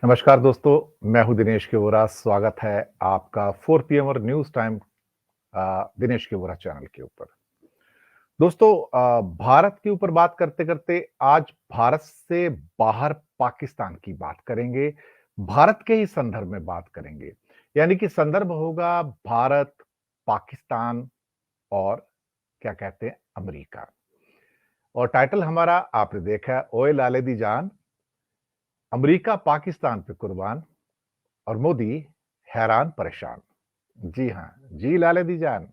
नमस्कार दोस्तों, मैं हूं दिनेश के वोरा। स्वागत है आपका 4 पीएम और न्यूज़ टाइम दिनेश के वोरा चैनल के ऊपर। दोस्तों, भारत के ऊपर बात करते-करते आज भारत से बाहर पाकिस्तान की बात करेंगे। भारत के ही संदर्भ में बात करेंगे। यानी कि संदर्भ होगा भारत, पाकिस्तान और क्या कहते हैं अमेरिका। और टाइटल हमारा आपने देखा है, ओए लाले दी जान, अमेरिका पाकिस्तान पे कुर्बान और मोदी हैरान परेशान। जी हाँ, जी लाले दी जान।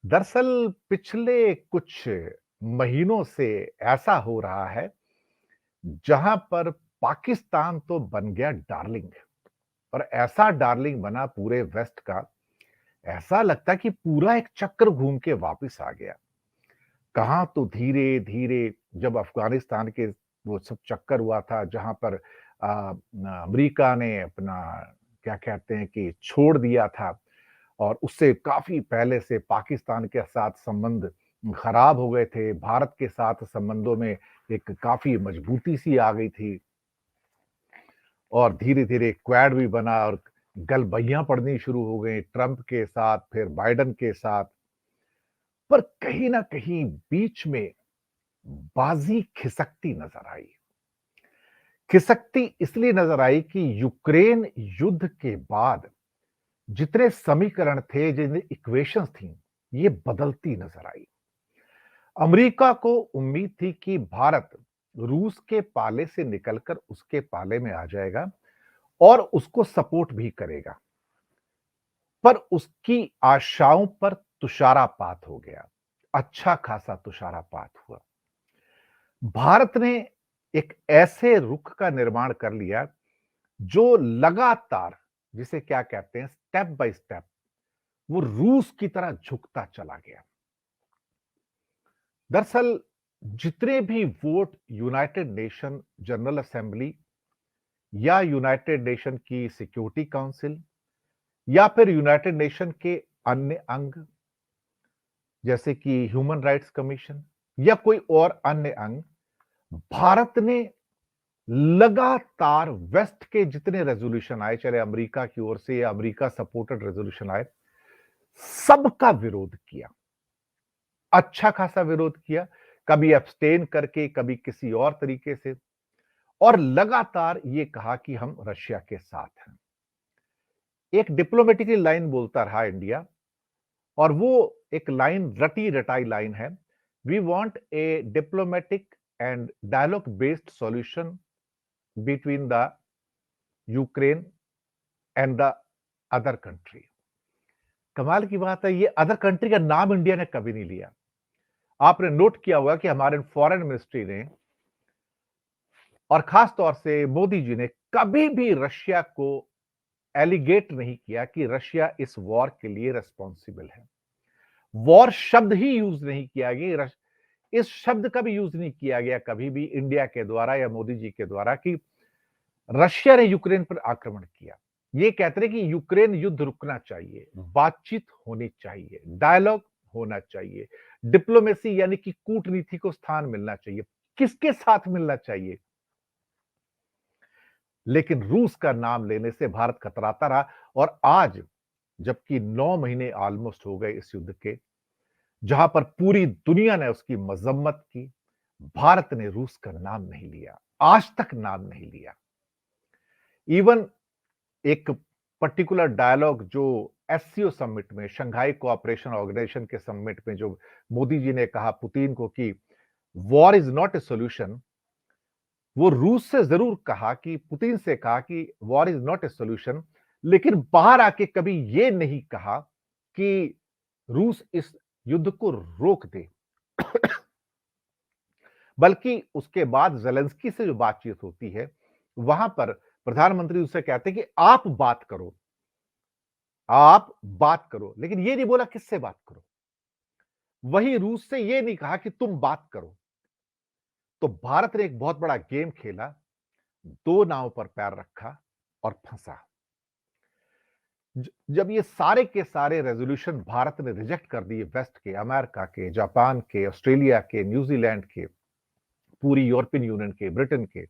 दरअसल पिछले कुछ महीनों से ऐसा हो रहा है जहां पर पाकिस्तान तो बन गया डार्लिंग। और ऐसा डार्लिंग बना पूरे वेस्ट का, ऐसा लगता है कि पूरा एक चक्कर घूम के वापस आ गया। कहां तो धीरे धीरे जब अफगानिस्तान के वो सब चक्कर हुआ था जहां पर अमेरिका ने अपना क्या कहते हैं कि छोड़ दिया था, और उससे काफ़ी पहले से पाकिस्तान के साथ संबंध खराब हो गए थे। भारत के साथ संबंधों में एक काफ़ी मजबूती सी आ गई थी, और धीरे-धीरे क्वाड भी बना और गलबैयाँ पड़नी शुरू हो गई ट्रंप के साथ, फिर बाइडेन के साथ। पर कहीं न कहीं बीच में बाजी खिसकती नज़र आई। खिसकती इसलिए नज़र आई कि यूक्रेन युद्ध के बाद जितने समीकरण थे, जितनी इक्वेशंस थीं, ये बदलती नज़र आई। अमेरिका को उम्मीद थी कि भारत रूस के पाले से निकलकर उसके पाले में आ जाएगा और उसको सपोर्ट भी करेगा। पर उसकी आशाओं पर तुषारापात हो गया। अच्छा खासा तुषारापात हुआ। भारत ने एक ऐसे रुख का निर्माण कर लिया जो लगातार, जिसे क्या कहते हैं, स्टेप बाय स्टेप वो रूस की तरह झुकता चला गया। दरअसल जितने भी vote United nation general assembly या यूनाइटेड नेशन की सिक्योरिटी काउंसिल या फिर यूनाइटेड नेशन के अन्य अंग जैसे कि ह्यूमन राइट्स कमीशन या कोई और अन्य अंग, भारत ने लगातार वेस्ट के जितने रेजोल्यूशन आए, चाहे अमेरिका की ओर से या अमेरिका सपोर्टेड रेजोल्यूशन आए, सबका विरोध किया। अच्छा खासा विरोध किया, कभी एब्सटेन करके, कभी किसी और तरीके से, और लगातार ये कहा कि हम रशिया के साथ हैं। एक डिप्लोमेटिकली लाइन बोलता रहा इंडिया, और वो एक लाइन रटी रटाई लाइन है, we want a diplomatic and dialogue based solution between the Ukraine and the other country. कमाल की बात है, ये अदर कंट्री का नाम इंडिया ने कभी नहीं लिया। आपने नोट किया होगा कि हमारे फॉरेन मिनिस्ट्री ने और खास तौर से मोदी जी ने कभी भी रशिया को एलिगेट नहीं किया कि रशिया इस वॉर के लिए रिस्पॉन्सिबल है। वॉर शब्द ही यूज नहीं किया गया, इस शब्द का भी यूज नहीं किया गया कभी भी इंडिया के द्वारा या मोदी जी के द्वारा कि रशिया ने यूक्रेन पर आक्रमण किया। ये कहते हैं कि यूक्रेन युद्ध रुकना चाहिए, बातचीत होनी चाहिए, डायलॉग होना चाहिए, डिप्लोमेसी यानी कि कूटनीति को स्थान मिलना चाहिए। किसके साथ मिलना चाहिए? लेकिन रूस का नाम लेने से भारत कतराता रहा, और आज जबकि 9 महीने ऑलमोस्ट हो गए इस युद्ध के, जहां पर पूरी दुनिया ने उसकी मजम्मत की, भारत ने रूस का नाम नहीं लिया, आज तक नाम नहीं लिया। इवन एक पर्टिकुलर डायलॉग जो एससीओ समिट में, शंघाई कोऑपरेशन ऑर्गेनाइजेशन के समिट में, जो मोदी जी ने कहा पुतिन को कि war is not a solution, वो रूस से जरूर कहा कि पुतिन से कहा कि war is not a solution, लेकिन बाहर आके कभी ये नहीं कहा कि रूस इस युद्ध को रोक दे। बल्कि उसके बाद जेलेंस्की से जो बातचीत होती है, वहां पर प्रधानमंत्री उससे कहते हैं कि आप बात करो, आप बात करो, लेकिन ये नहीं बोला किससे बात करो। वही रूस से ये नहीं कहा कि तुम बात करो। तो भारत ने एक बहुत बड़ा गेम खेला, दो नाव पर पैर रखा और फंसा। जब ये सारे के सारे रेजोल्यूशन भारत ने रिजेक्ट कर दिए, वेस्ट के, अमेरिका के, जापान के, ऑस्ट्रेलिया के, न्यूजीलैंड के, पूरी यूरोपियन यूनियन के, ब्रिटेन के,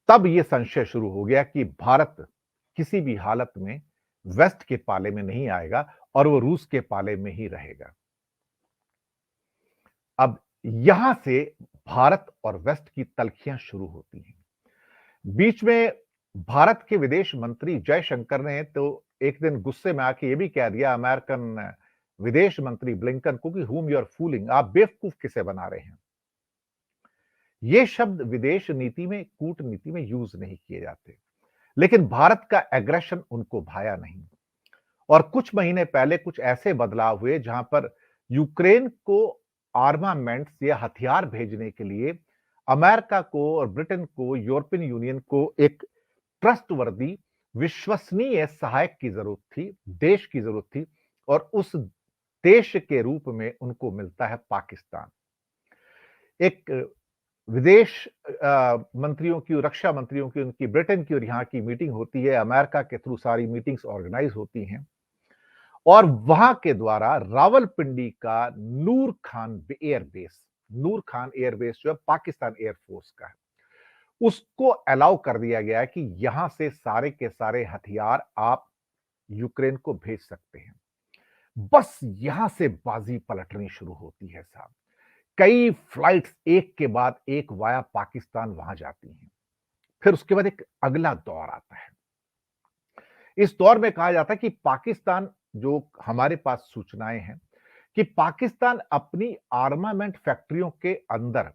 तब यह संशय शुरू हो गया कि भारत किसी भी हालत में वेस्ट के पाले में नहीं आएगा और वो रूस के पाले में ही रहेगा। अब यहां से भारत और वेस्ट की तल्खियां शुरू होती हैं। बीच में भारत के विदेश मंत्री जयशंकर ने तो एक दिन गुस्से में आके ये भी कह दिया अमेरिकन विदेश मंत्री ब्लिंकन को कि हुम यू आर फूलिंग, आप बेवकूफ किसे बना रहे हैं। ये शब्द विदेश नीति में, कूटनीति में यूज नहीं किए जाते, लेकिन भारत का एग्रेशन उनको भाया नहीं। और कुछ महीने पहले कुछ ऐसे बदलाव हुए जहां पर यूक्रेन को आर्मामेंट्स या हथियार भेजने के लिए अमेरिका को और ब्रिटेन को, यूरोपियन यूनियन को एक ट्रस्टवर्दी, विश्वसनीय सहायक की जरूरत थी, देश की जरूरत थी। और उस देश के रूप में उनको मिलता है पाकिस्तान। एक विदेश मंत्रियों की, रक्षा मंत्रियों की, उनकी ब्रिटेन की और यहाँ की मीटिंग होती है, अमेरिका के थ्रू सारी मीटिंग्स ऑर्गेनाइज होती हैं और वहां के द्वारा रावलपिंडी का नूर खान एयरबेस, नूर खान एयरबेस जो है पाकिस्तान एयरफोर्स का है, उसको अलाउ कर दिया गया है कि यहां से सारे के सारे हथियार आप यूक्रेन को भेज सकते हैं। बस यहां से बाजी पलटनी शुरू होती है साहब। कई फ्लाइट्स एक के बाद एक वाया पाकिस्तान वहां जाती हैं। फिर उसके बाद एक अगला दौर आता है। इस दौर में कहा जाता है कि पाकिस्तान, जो हमारे पास सूचनाएं हैं कि पाकिस्तान अपनी आर्मामेंट फैक्ट्रियों के अंदर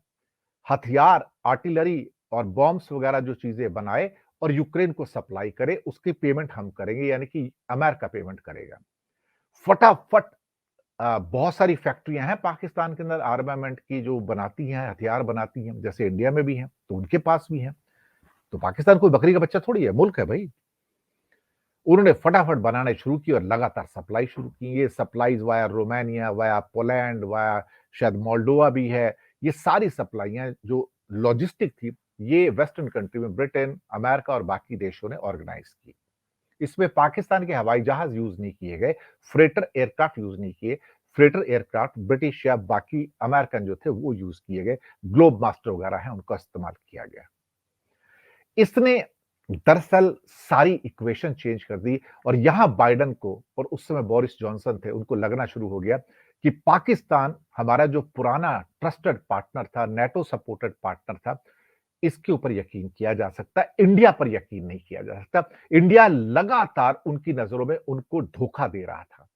हथियार, आर्टिलरी और बॉम्ब्स वगैरह जो चीजें बनाए और यूक्रेन को सप्लाई करे, उसकी पेमेंट हम करेंगे, यानी कि अमेरिका पेमेंट करेगा। फटाफट बहुत सारी फैक्ट्रियां हैं पाकिस्तान के अंदर आर्मामेंट की जो बनाती हैं, हथियार बनाती हैं, जैसे इंडिया में भी हैं, तो उनके पास भी हैं। तो पाकिस्तान कोई बकरी का बच्चा थोड़ी है, मुल्क है भाई। उन्होंने फटाफट बनाने शुरू की और लगातार सप्लाई शुरू की। ये supplies via Romania, via Poland, via शायद मोल्डोवा भी है। ये सारी सप्लाइयां जो लॉजिस्टिक थी, ये वेस्टर्न कंट्री में ब्रिटेन, अमेरिका और बाकी देशों ने ऑर्गेनाइज की। इसमें पाकिस्तान के हवाई जहाज यूज नहीं किए गए, फ्रेटर एयरक्राफ्ट यूज नहीं किए। फ्रेटर एयरक्राफ्ट ब्रिटिश या बाकी अमेरिकन जो थे वो यूज किए गए, ग्लोब मास्टर वगैरह हैं उनका इस्तेमाल किया गया। इसने दरअसल सारी इक्वेशन चेंज कर दी और यहां बाइडन को, और उस समय बोरिस जॉनसन थे, उनको लगना शुरू हो गया कि पाकिस्तान हमारा जो पुराना ट्रस्टेड पार्टनर था, नेटो सपोर्टेड पार्टनर था, इसके ऊपर यकीन किया जा सकता है, इंडिया पर यकीन नहीं किया जा सकता। इंडिया लगातार उनकी नजरों में उनको धोखा दे रहा था।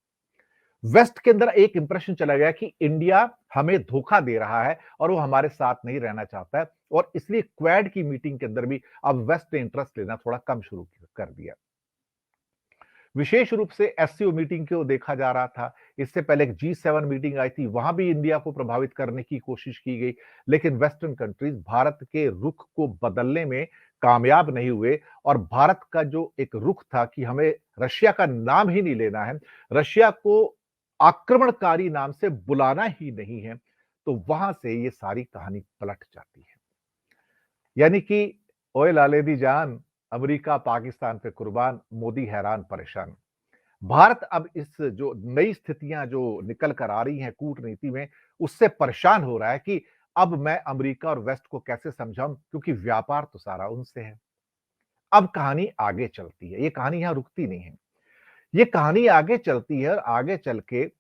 वेस्ट के अंदर एक इंप्रेशन चला गया कि इंडिया हमें धोखा दे रहा है और वो हमारे साथ नहीं रहना चाहता है, और इसलिए क्वाड की मीटिंग के अंदर भी अब वेस्ट ने इंटरेस्ट लेना थोड़ा कम शुरू कर दिया। विशेष रूप से एससीओ मीटिंग को देखा जा रहा था। इससे पहले एक G7 मीटिंग आई थी, वहां भी इंडिया को प्रभावित करने की कोशिश की गई, लेकिन वेस्टर्न कंट्रीज भारत के रुख को बदलने में कामयाब नहीं हुए। और भारत का जो एक रुख था कि हमें रशिया का नाम ही नहीं लेना है, रशिया को आक्रमणकारी नाम से बुलाना ही नहीं है, तो वहां से ये सारी कहानी पलट जाती है। यानी कि ओए लाले दी जान, अमेरिका पाकिस्तान पे कुर्बान, मोदी हैरान परेशान। भारत अब इस जो नई स्थितियां जो निकल कर आ रही हैं कूटनीति में, उससे परेशान हो रहा है कि अब मैं अमेरिका और वेस्ट को कैसे समझाऊं, क्योंकि व्यापार तो सारा उनसे है। अब कहानी आगे चलती है, ये कहानी यहां रुकती नहीं है, ये कहानी आगे चलती है। और आगे चल के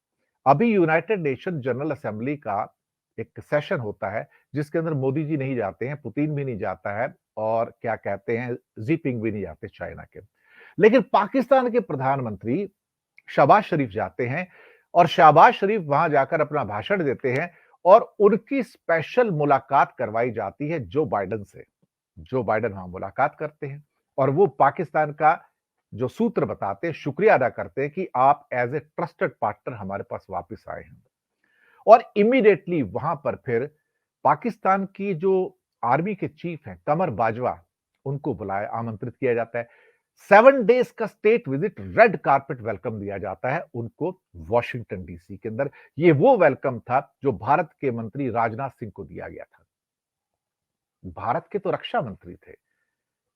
अभी यूनाइटेड नेशन जनरल असेंबली का एक सेशन होता है, जिसके अंदर मोदी जी नहीं जाते हैं, पुतिन भी नहीं जाता है, और क्या कहते हैं, जिपिंग भी नहीं जाते चाइना के। लेकिन पाकिस्तान के प्रधानमंत्री शहबाज शरीफ जाते हैं, और शहबाज शरीफ वहां जाकर अपना भाषण देते हैं, और उनकी स्पेशल मुलाकात करवाई जाती है जो बाइडन से। जो बाइडन वहां मुलाकात करते हैं और वो पाकिस्तान का जो सूत्र बताते हैं, शुक्रिया अदा करते हैं कि आप एज ए ट्रस्टेड पार्टनर हमारे पास वापस आए हैं। और इमीडिएटली वहां पर फिर पाकिस्तान की जो आर्मी के चीफ हैं कमर बाजवा, उनको बुलाया, आमंत्रित किया जाता है। 7 डेज का state visit, red carpet welcome दिया जाता है उनको वॉशिंगटन डीसी के अंदर। ये वो वेलकम था जो भारत के मंत्री राजनाथ सिंह को दिया गया था। भारत के तो रक्षा मंत्री थे,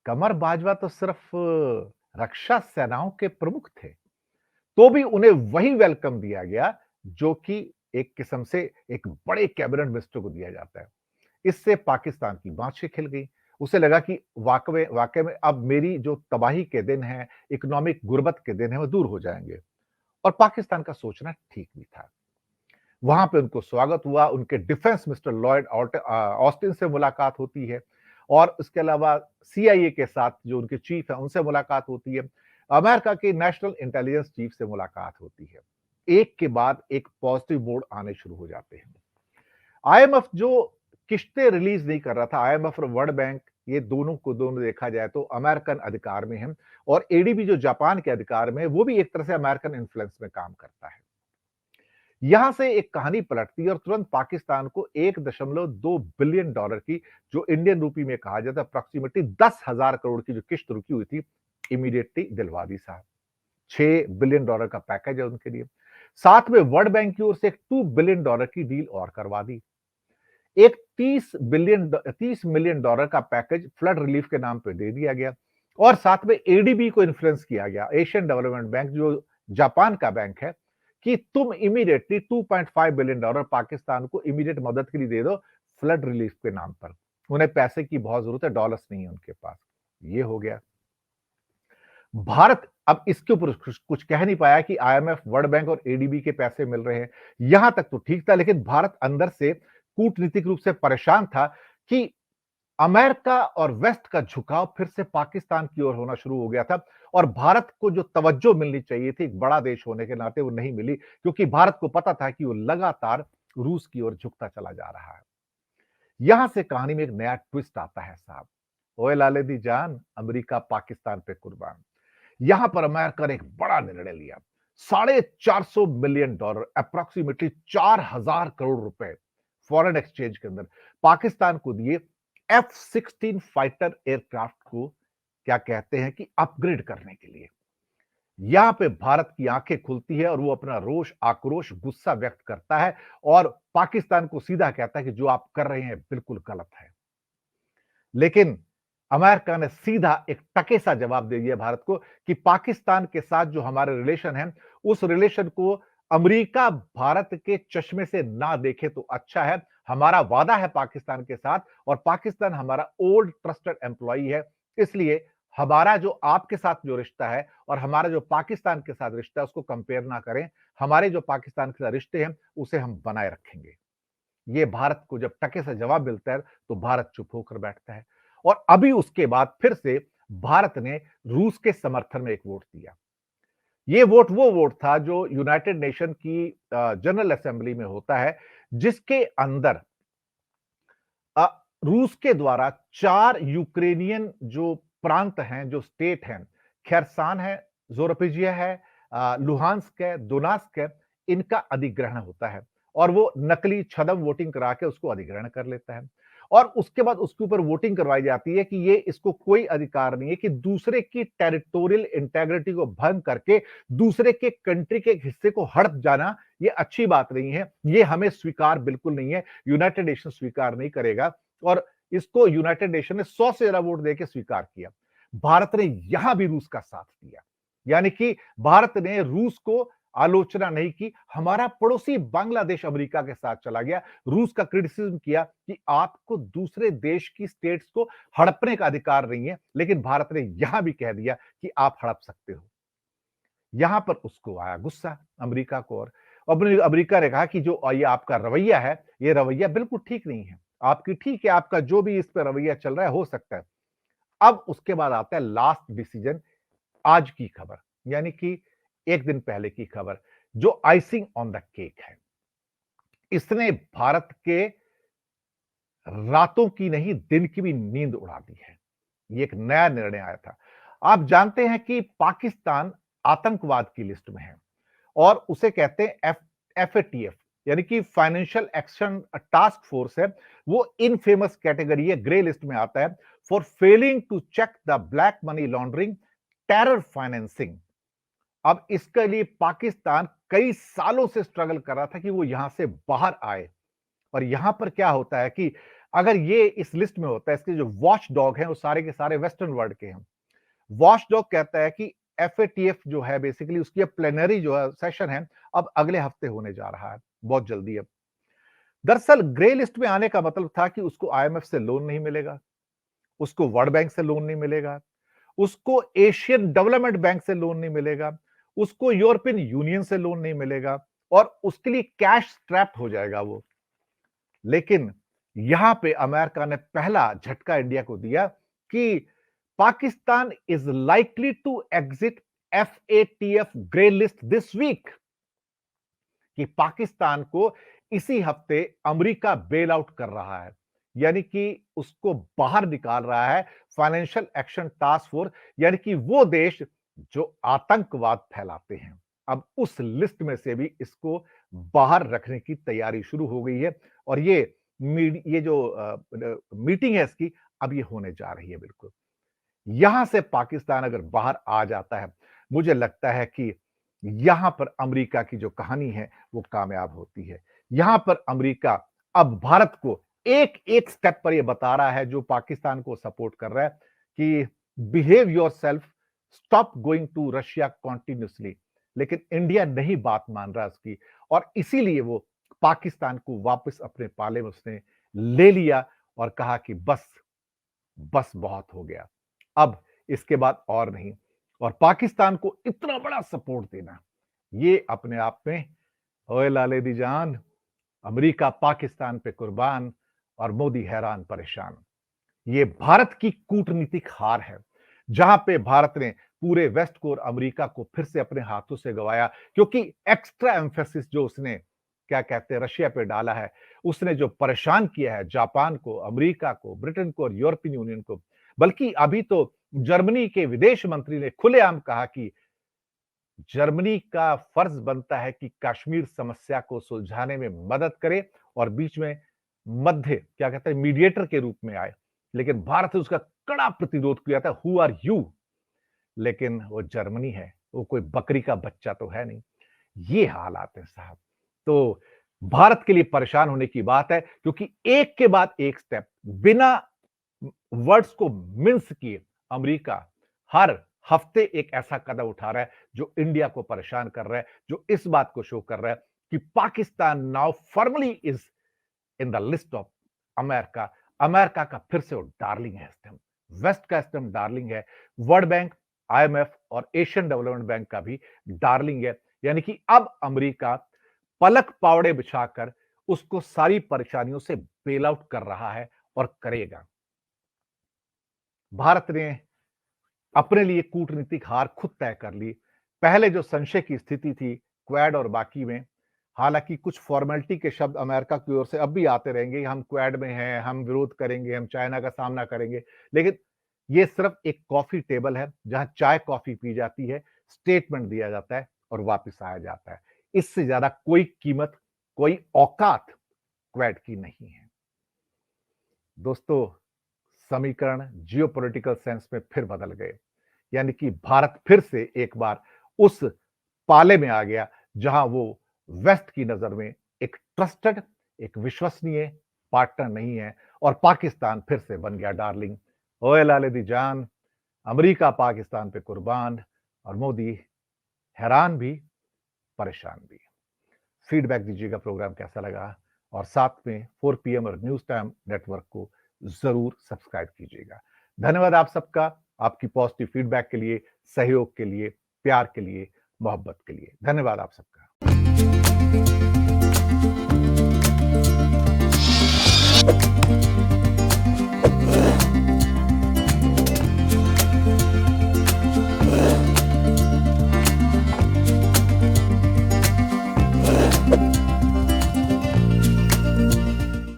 कमर बाजवा तो सिर्फ रक्षा सेनाओं के प्रमुख थे, तो भी उन्हें वही वेलकम दिया गया जो कि एक किस्म से एक बड़े कैबिनेट मिनिस्टर को दिया जाता है। इससे पाकिस्तान की बाँछें खिल गई उसे लगा कि वाकई में अब मेरी जो तबाही के दिन हैं, इकोनॉमिक गुर्बत के दिन हैं, वो दूर हो जाएंगे। और पाकिस्तान का सोचना ठीक भी था। वहां पे उनको स्वागत हुआ, उनके डिफेंस मिनिस्टर लॉयड ऑस्टिन से मुलाकात होती है और उसके अलावा सीआईए के साथ जो उनके चीफ है उनसे मुलाकात होती है। अमेरिका के नेशनल इंटेलिजेंस चीफ से मुलाकात होती है। एक के बाद एक पॉजिटिव मोड आने शुरू हो जाते हैं। आईएमएफ जो किश्तें रिलीज नहीं कर रहा था, आईएमएफ और वर्ल्ड बैंक, ये दोनों को दोनों देखा जाए तो अमेरिकन अधिकार में है और एडीबी जो जापान के अधिकार में है, वो भी एक तरह से अमेरिकन इन्फ्लुएंस में काम करता है। यहां से एक कहानी पलटती है और तुरंत पाकिस्तान को 1.2 बिलियन डॉलर की, जो इंडियन रूपी में कहा जाता है अप्रोक्सीमेटली 10,000 करोड़ की जो किश्त रुकी हुई थी, इमीडिएटली दिलवा दी साहब। 6 बिलियन डॉलर का पैकेज है उनके लिए। साथ में वर्ल्ड बैंक की ओर से एक 2 बिलियन डॉलर की डील और करवा दी। एक 30 मिलियन डॉलर का पैकेज फ्लड रिलीफ के नाम पे दे दिया गया और साथ में एडीबी को इन्फ्लुएंस किया गया, एशियन डेवलपमेंट बैंक जो जापान का बैंक है, कि तुम इमीडिएटली 2.5 बिलियन डॉलर पाकिस्तान को इमीडिएट मदद के लिए दे दो फ्लड रिलीफ के नाम पर। उन्हें पैसे की बहुत जरूरत है, डॉलर्स नहीं है उनके पास। ये हो गया। भारत अब इसके ऊपर कुछ कह नहीं पाया कि आईएमएफ, वर्ल्ड बैंक और एडीबी के पैसे मिल रहे हैं। यहां तक तो ठीक था, लेकिन भारत अंदर से कूटनीतिक रूप से परेशान था कि अमेरिका और वेस्ट का झुकाव फिर से पाकिस्तान की ओर होना शुरू हो गया था और भारत को जो तवज्जो मिलनी चाहिए थी एक बड़ा देश होने के नाते, वो नहीं मिली, क्योंकि भारत को पता था कि वो लगातार रूस की ओर झुकता चला जा रहा है। यहां से कहानी में एक नया ट्विस्ट आता है साहब। ओए लाले दी जान, अमेरिका पाकिस्तान पे कुर्बान। यहां पर अमेरिका ने एक बड़ा निर्णय लिया। $450 मिलियन, अप्रोक्सीमेटली 4,000 करोड़ रुपए फॉरेन एक्सचेंज के अंदर पाकिस्तान को दिए F-16 फाइटर एयरक्राफ्ट को, क्या कहते हैं कि अपग्रेड करने के लिए। यहां पे भारत की आंखें खुलती है और वो अपना रोष, आक्रोश, गुस्सा व्यक्त करता है और पाकिस्तान को सीधा कहता है कि जो आप कर रहे हैं बिल्कुल गलत है। लेकिन अमेरिका ने सीधा एक टकेसा जवाब दे दिया भारत को कि पाकिस्तान के साथ जो हमारे रिलेशन है, उस रिलेशन को अमेरिका भारत के चश्मे से ना देखे तो अच्छा है। हमारा वादा है पाकिस्तान के साथ और पाकिस्तान हमारा ओल्ड ट्रस्टेड एम्प्लॉई है, इसलिए हमारा जो आपके साथ जो रिश्ता है और हमारा जो पाकिस्तान के साथ रिश्ता है उसको कंपेयर ना करें। हमारे जो पाकिस्तान के साथ रिश्ते हैं उसे हम बनाए रखेंगे। ये भारत को जब टके से जवाब मिलता है तो भारत चुप होकर बैठता है और अभी उसके बाद फिर से भारत ने रूस के समर्थन में एक वोट दिया। ये वोट वो वोट था जो यूनाइटेड नेशन की जनरल असेंबली में होता है, जिसके अंदर अ, रूस के द्वारा 4 यूक्रेनियन जो प्रांत हैं, जो स्टेट हैं, खेरसान है, ज़ोरोपिजिया है, लुहांस्क है, दोनास्क है, इनका अधिग्रहण होता है और वो नकली छदम वोटिंग करा के उसको अधिग्रहण कर लेता है और उसके बाद उसके ऊपर वोटिंग करवाई जाती है कि ये इसको कोई अधिकार नहीं है कि दूसरे की टेरिटोरियल इंटेग्रिटी को भंग करके दूसरे के कंट्री के हिस्से को हड़प जाना, ये अच्छी बात नहीं है, ये हमें स्वीकार बिल्कुल नहीं है, यूनाइटेड नेशन स्वीकार नहीं करेगा और इसको यूनाइटेड नेशन ने 100 से ज्यादा वोट देकर स्वीकार किया। भारत ने यहां भी रूस का साथ दिया, यानी कि भारत ने रूस को आलोचना नहीं की। हमारा पड़ोसी बांग्लादेश अमेरिका के साथ चला गया, रूस का क्रिटिसिज्म किया कि आपको दूसरे देश की स्टेट्स को हड़पने का अधिकार नहीं है, लेकिन भारत ने यहां भी कह दिया कि आप हड़प सकते हो। यहां पर उसको आया गुस्सा अमेरिका को और अमेरिका ने कहा कि जो ये आपका रवैया है, ये रवैया बिल्कुल ठीक नहीं है। आपकी ठीक है, आपका जो भी इस पर रवैया चल रहा है हो सकता है। अब उसके बाद आता है लास्ट डिसीजन, आज की खबर, यानी कि एक दिन पहले की खबर, जो आइसिंग ऑन द केक है। इसने भारत के रातों की नहीं, दिन की भी नींद उड़ा दी है। ये एक नया निर्णय आया था। आप जानते हैं कि पाकिस्तान आतंकवाद की लिस्ट में है और उसे कहते हैं एफएटीएफ, यानी कि फाइनेंशियल एक्शन टास्क फोर्स है। वो इनफेमस कैटेगरी है, ग्रे लिस्ट में आता है for failing to check the black money laundering, terror financing. अब इसके लिए पाकिस्तान कई सालों से स्ट्रगल कर रहा था कि वो यहां से बाहर आए और यहां पर क्या होता है कि अगर ये इस लिस्ट में होता है, इसके जो वॉच डॉग हैं वो सारे के सारे वेस्टर्न वर्ल्ड के हैं। वॉच डॉग कहता है कि एफएटीएफ जो है बेसिकली उसकी प्लेनरी जो है सेशन है अब अगले हफ्ते होने जा रहा है, बहुत जल्दी। अब दरअसल ग्रे लिस्ट में आने का मतलब था कि उसको आईएमएफ से लोन नहीं मिलेगा, उसको वर्ल्ड बैंक से लोन नहीं मिलेगा, उसको एशियन डेवलपमेंट बैंक से लोन नहीं मिलेगा, उसको यूरोपियन यूनियन से लोन नहीं मिलेगा और उसके लिए कैश स्ट्रैप्ड हो जाएगा वो। लेकिन यहां पे अमेरिका ने पहला झटका इंडिया को दिया कि Pakistan is likely to exit FATF grey list this week, कि पाकिस्तान को इसी हफ्ते अमेरिका बेल आउट कर रहा है, यानी कि उसको बाहर निकाल रहा है फाइनेंशियल एक्शन टास्क फोर्स, यानी कि वो देश जो आतंकवाद फैलाते हैं। अब उस लिस्ट में से भी इसको बाहर रखने की तैयारी शुरू हो गई है और ये जो मीटिंग है इसकी अब ये होने जा रही है। बिल्कुल यहां से पाकिस्तान अगर बाहर आ जाता है, मुझे लगता है कि यहां पर अमेरिका की जो कहानी है वो कामयाब होती है। यहां पर अमेरिका अब भारत को एक एक स्टेप पर ये बता रहा है, जो पाकिस्तान को सपोर्ट कर रहा है, कि behave yourself, stop going to Russia continuously. लेकिन इंडिया नहीं बात मान रहा उसकी, और इसीलिए वो पाकिस्तान को वापस अपने पाले में उसने ले लिया और कहा कि बस बस बहुत हो गया, अब इसके बाद और नहीं। और पाकिस्तान को इतना बड़ा सपोर्ट देना, ये अपने आप में, ओए लाले दी जान, अमेरिका पाकिस्तान पे कुर्बान और मोदी हैरान परेशान। ये भारत की कूटनीतिक हार है, जहां पे भारत ने पूरे वेस्ट को और अमेरिका को फिर से अपने हाथों से गवाया, क्योंकि एक्स्ट्रा एम्फेसिस जो उसने क्या कहते हैं रशिया पे डाला है, उसने जो परेशान किया है जापान को, अमेरिका को, ब्रिटेन को और यूरोपियन यूनियन को। बल्कि अभी तो जर्मनी के विदेश मंत्री ने खुलेआम कहा कि जर्मनी का फर्ज बनता है कि कश्मीर समस्या को सुलझाने में मदद करे और बीच में मध्य क्या कहते हैं मीडिएटर के रूप में आए। लेकिन भारत ने उसका कड़ा प्रतिरोध किया था, हु आर यू। लेकिन वो जर्मनी है, वो कोई बकरी का बच्चा तो है नहीं। ये हालात है साहब। तो भारत के लिए परेशान होने की बात है, क्योंकि एक के बाद एक स्टेप बिना वर्ड्स को मिन्स किए अमेरिका हर हफ्ते एक ऐसा कदम उठा रहा है जो इंडिया को परेशान कर रहा है, जो इस बात को शो कर रहा है कि Pakistan now formally is in the list of America. America का फिर से वो डार्लिंग है, इस टाइम वेस्ट का इस टाइम डार्लिंग है, वर्ल्ड बैंक, IMF और एशियन डेवलपमेंट बैंक का भी डार्लिंग है। यानी कि अब अमेरिका पलक पावड़े बिछाकर उसको सारी परेशानियों से बेल आउट कर रहा है और करेगा। भारत ने अपने लिए कूटनीतिक हार खुद तय कर ली। पहले जो संशय की स्थिति थी क्वाड और बाकी में, हालांकि कुछ फॉर्मेलिटी के शब्द अमेरिका की ओर से अब भी आते रहेंगे, हम क्वाड में हैं, हम विरोध करेंगे, हम चाइना का सामना करेंगे, लेकिन ये सिर्फ एक कॉफी टेबल है जहां चाय कॉफी पी जाती है, स्टेटमेंट दिया जाता है और वापस आया जाता है। इससे ज्यादा कोई कीमत, कोई औकात क्वाड की नहीं है। दोस्तों, समीकरण जियोपॉलिटिकल सेंस में फिर बदल गए, यानी कि भारत फिर से एक बार उस पाले में आ गया जहां वो वेस्ट की नजर में एक ट्रस्टेड, एक विश्वसनीय पार्टनर नहीं है, और पाकिस्तान फिर से बन गया डार्लिंग। ओए लाले दी जान, अमेरिका पाकिस्तान पे कुर्बान और मोदी हैरान भी, परेशान भी। फीडबैक दीजिएगा प्रोग्राम कैसा लगा, और साथ में 4 PM और न्यूज टाइम नेटवर्क को जरूर सब्सक्राइब कीजिएगा। धन्यवाद आप सबका, आपकी पॉजिटिव फीडबैक के लिए, सहयोग के लिए, प्यार के लिए, मोहब्बत के लिए। धन्यवाद आप सबका।